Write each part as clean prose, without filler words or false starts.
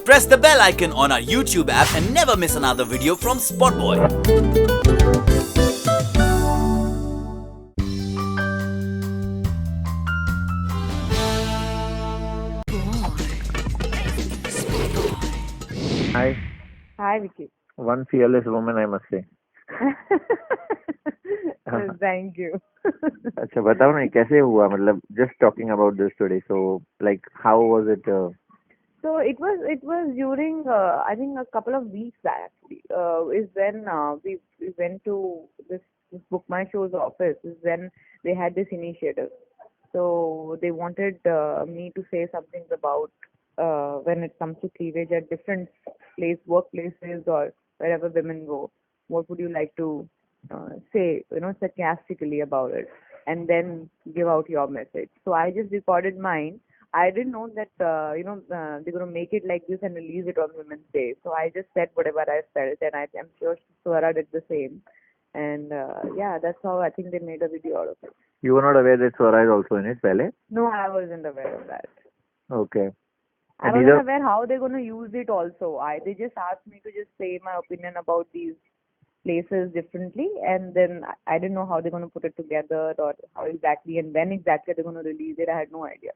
Press the bell icon on our YouTube app and never miss another video from SpotboyE. Hi, Hi, Vickey. one fearless woman, I must say. Thank you. अच्छा बताओ ना कैसे हुआ मतलब just talking about this today. So like how was it? So it was during I think a couple of weeks back is when we went to this Book My Show's office. Is when they had this initiative. So they wanted me to say something about when it comes to cleavage at different workplaces or wherever women go. What would you like to say, sarcastically about it, and then give out your message? So I just recorded mine. I didn't know that they're going to make it like this and release it on Women's Day. So I just said whatever I felt, and I'm sure Swara did the same. And yeah, that's how I think they made a video out of it. You were not aware that Swara is also in it, पहले? No, I wasn't aware of that. Okay. I wasn't aware how they're going to use it also. They just asked me to just say my opinion about these places differently, and then I didn't know how they're going to put it together or how exactly and when exactly they're going to release it. I had no idea.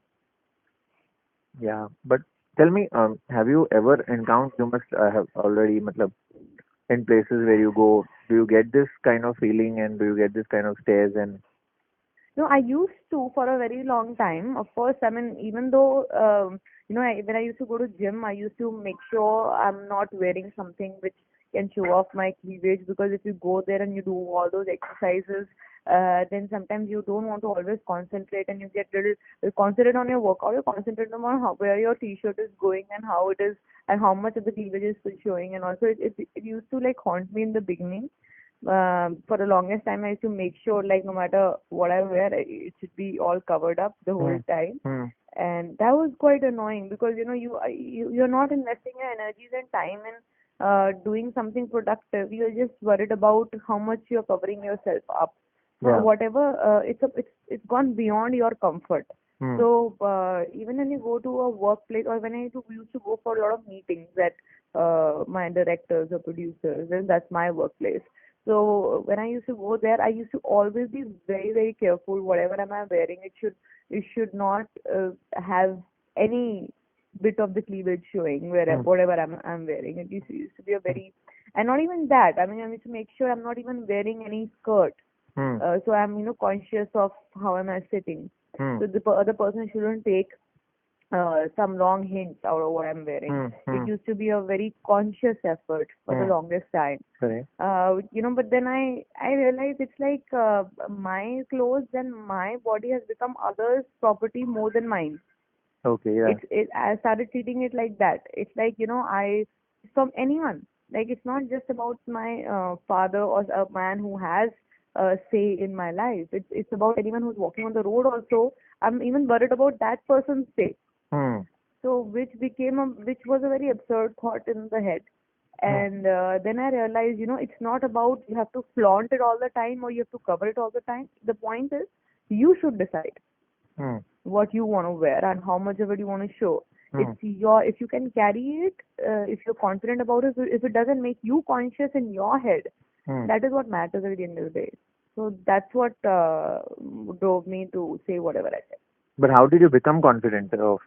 Yeah, but tell me, have you ever encountered? You must have already, matlab, in places where you go, do you get this kind of feeling and do you get this kind of stares and? No, I used to for a very long time. Of course, I mean, even though, when I used to go to gym, I used to make sure I'm not wearing something which can show off my cleavage, because if you go there and you do all those exercises, then sometimes you don't want to always concentrate and you get little concentrate on your workout. You concentrate on where your t-shirt is going and how it is and how much of the cleavage is still showing. And also, it used to like haunt me in the beginning. For the longest time, I used to make sure, like, no matter what I wear, it should be all covered up the whole time. And that was quite annoying, because you're not investing your energies and time in doing something productive. You're just worried about how much you're covering yourself up. Yeah. Whatever, it's gone beyond your comfort. So even when you go to a workplace, or when I used to go for a lot of meetings at my directors or producers, and that's my workplace. So when I used to go there, I used to always be very, very careful. Whatever am I wearing, it should not have any bit of the cleavage showing whatever I'm wearing. It used to be a very, and not even that. I mean, I need to make sure I'm not even wearing any skirt. So I'm conscious of how am I sitting. So the other person shouldn't take some wrong hints out of what I'm wearing. It used to be a very conscious effort for the longest time. Correct. But then I realized it's like my clothes and my body has become others' property more than mine. Okay, yeah. I started treating it like that. It's like, from anyone. Like, it's not just about my father or a man who has say in my life. It's about anyone who's walking on the road also. I'm even worried about that person's say. So which was a very absurd thought in the head. And then I realized, it's not about you have to flaunt it all the time or you have to cover it all the time. The point is, you should decide what you want to wear and how much of it you want to show. If you can carry it, if you're confident about it, if it doesn't make you conscious in your head, that is what matters at the end of the day. So that's what drove me to say whatever I said. But how did you become confident of?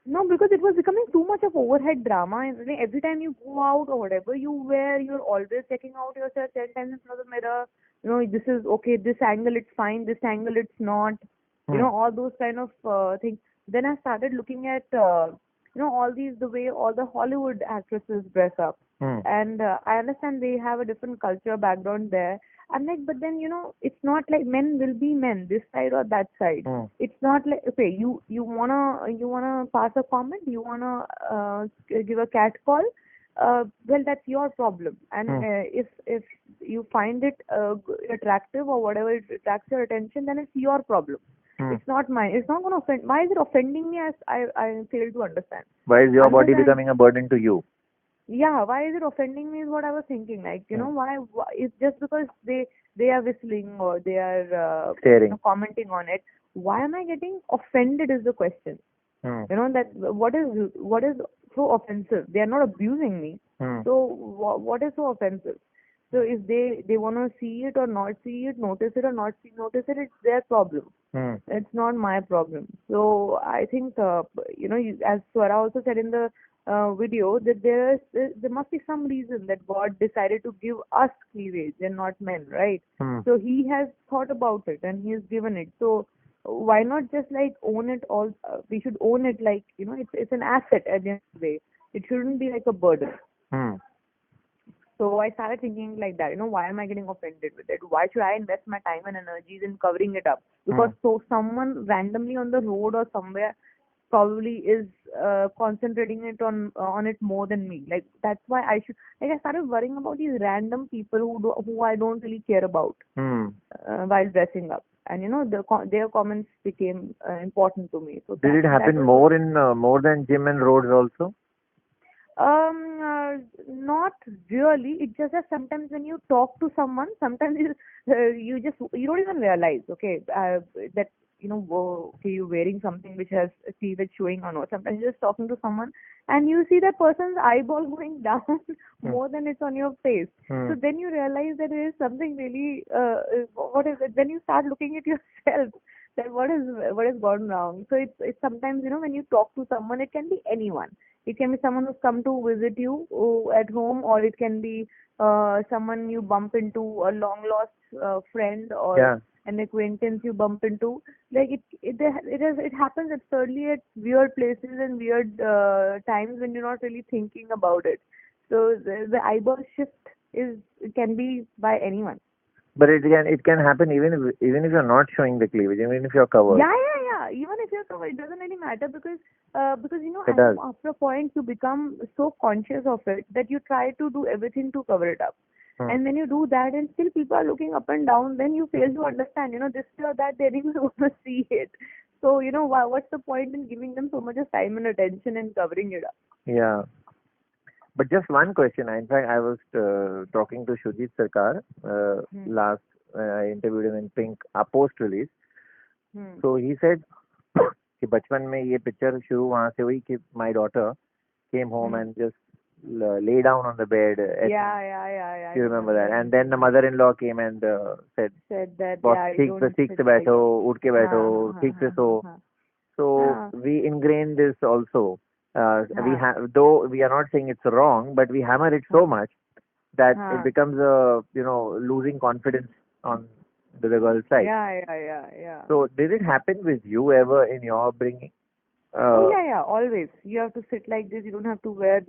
No, because it was becoming too much of overhead drama. And every time you go out or whatever you wear, you're always checking out yourself 10 times in front of the mirror. This is okay, this angle it's fine, this angle it's not. All those kind of things. Then I started looking at, the way all the Hollywood actresses dress up. And I understand they have a different culture background there. I'm like, but then, it's not like men will be men, this side or that side. It's not like, okay, you wanna pass a comment, you wanna give a cat call, well, that's your problem. And if you find it attractive or whatever it attracts your attention, then it's your problem. It's not mine. It's not going to offend. Why is it offending me? I fail to understand. Why is your body becoming a burden to you? Yeah, why is it offending me is what I was thinking. Like, why it's just because they are whistling or they are staring, commenting on it. Why am I getting offended is the question. You know, that what is so offensive? They are not abusing me. So what is so offensive? So if they want to see it or not see it, notice it or not notice it, it's their problem. It's not my problem. So I think as Swara also said in the video, that there must be some reason that God decided to give us cleavage and not men, right? So He has thought about it and He has given it. So why not just like own it all? We should own it, like, you know, it's an asset at the end of the day. It shouldn't be like a burden. So I started thinking like that, you know, why am I getting offended with it? Why should I invest my time and energies in covering it up? Because so someone randomly on the road or somewhere probably is concentrating it on it more than me. Like, that's why I started worrying about these random people who I don't really care about while dressing up. And you know, their comments became important to me. So did it happen more than gym and roads also? Not really. It's just that sometimes when you talk to someone, sometimes you don't even realize, okay, that, you know, okay, you're wearing something which has cleavage showing or not. Sometimes you're just talking to someone and you see that person's eyeball going down more than it's on your face. So then you realize that there is something really, what is it? Then you start looking at yourself, that what has gone wrong. So it's sometimes, you know, when you talk to someone, it can be anyone. It can be someone who's come to visit you at home, or it can be someone you bump into, a long lost friend, or an acquaintance you bump into. Like it happens absurdly at weird places and weird times when you're not really thinking about it. So the eyeball shift can be by anyone. But it can happen even if you're not showing the cleavage, even if you're covered. Yeah. Even if you're covered, it doesn't really matter because you know, after a point you become so conscious of it that you try to do everything to cover it up. And when you do that and still people are looking up and down, then you fail to understand, you know, this or that, they didn't want to see it. So, you know, what's the point in giving them so much of time and attention and covering it up? Yeah. But just one question. In fact, I was talking to Shujit Sarkar last. I interviewed him in Pink, post release. So he said कि बचपन में ये picture शुरू वहाँ से हुई कि my daughter came home and just lay down on the bed. Yeah. You remember that? And then the mother-in-law came and said that ठीक से बैठो, उठ के बैठो, ठीक से सो. So we ingrain this also. We have, though we are not saying it's wrong, but we hammer it so much that it becomes losing confidence on the girl's side. Yeah. So did it happen with you ever in your upbringing? Always. You have to sit like this. You don't have to wear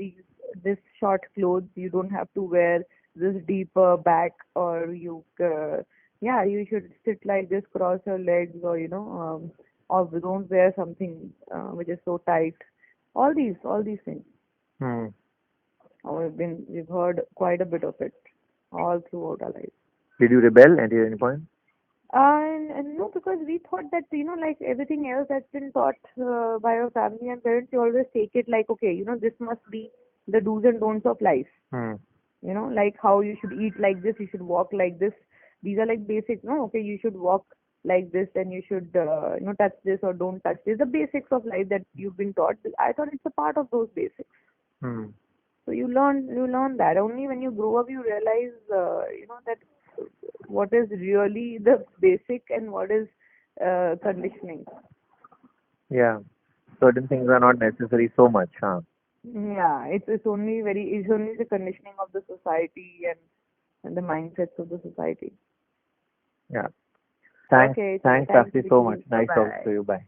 this short clothes. You don't have to wear this deeper back, or you should sit like this, cross your legs, or or don't wear something which is so tight. All these things. We've heard quite a bit of it all throughout our lives. Did you rebel at any point? And no, because we thought that, like everything else that's been taught by our family and parents, you always take it like, okay, this must be the do's and don'ts of life. Like how you should eat like this, you should walk like this. These are like basics, no? Okay, you should walk like this, and you should, touch this or don't touch this. The basics of life that you've been taught. I thought it's a part of those basics. So you learn that. Only when you grow up, you realize, that what is really the basic and what is conditioning. Yeah, certain things are not necessary so much, huh? Yeah, it's only the conditioning of the society and the mindsets of the society. Yeah. Thanks, Taapsee, so much. Nice talking to you. Bye.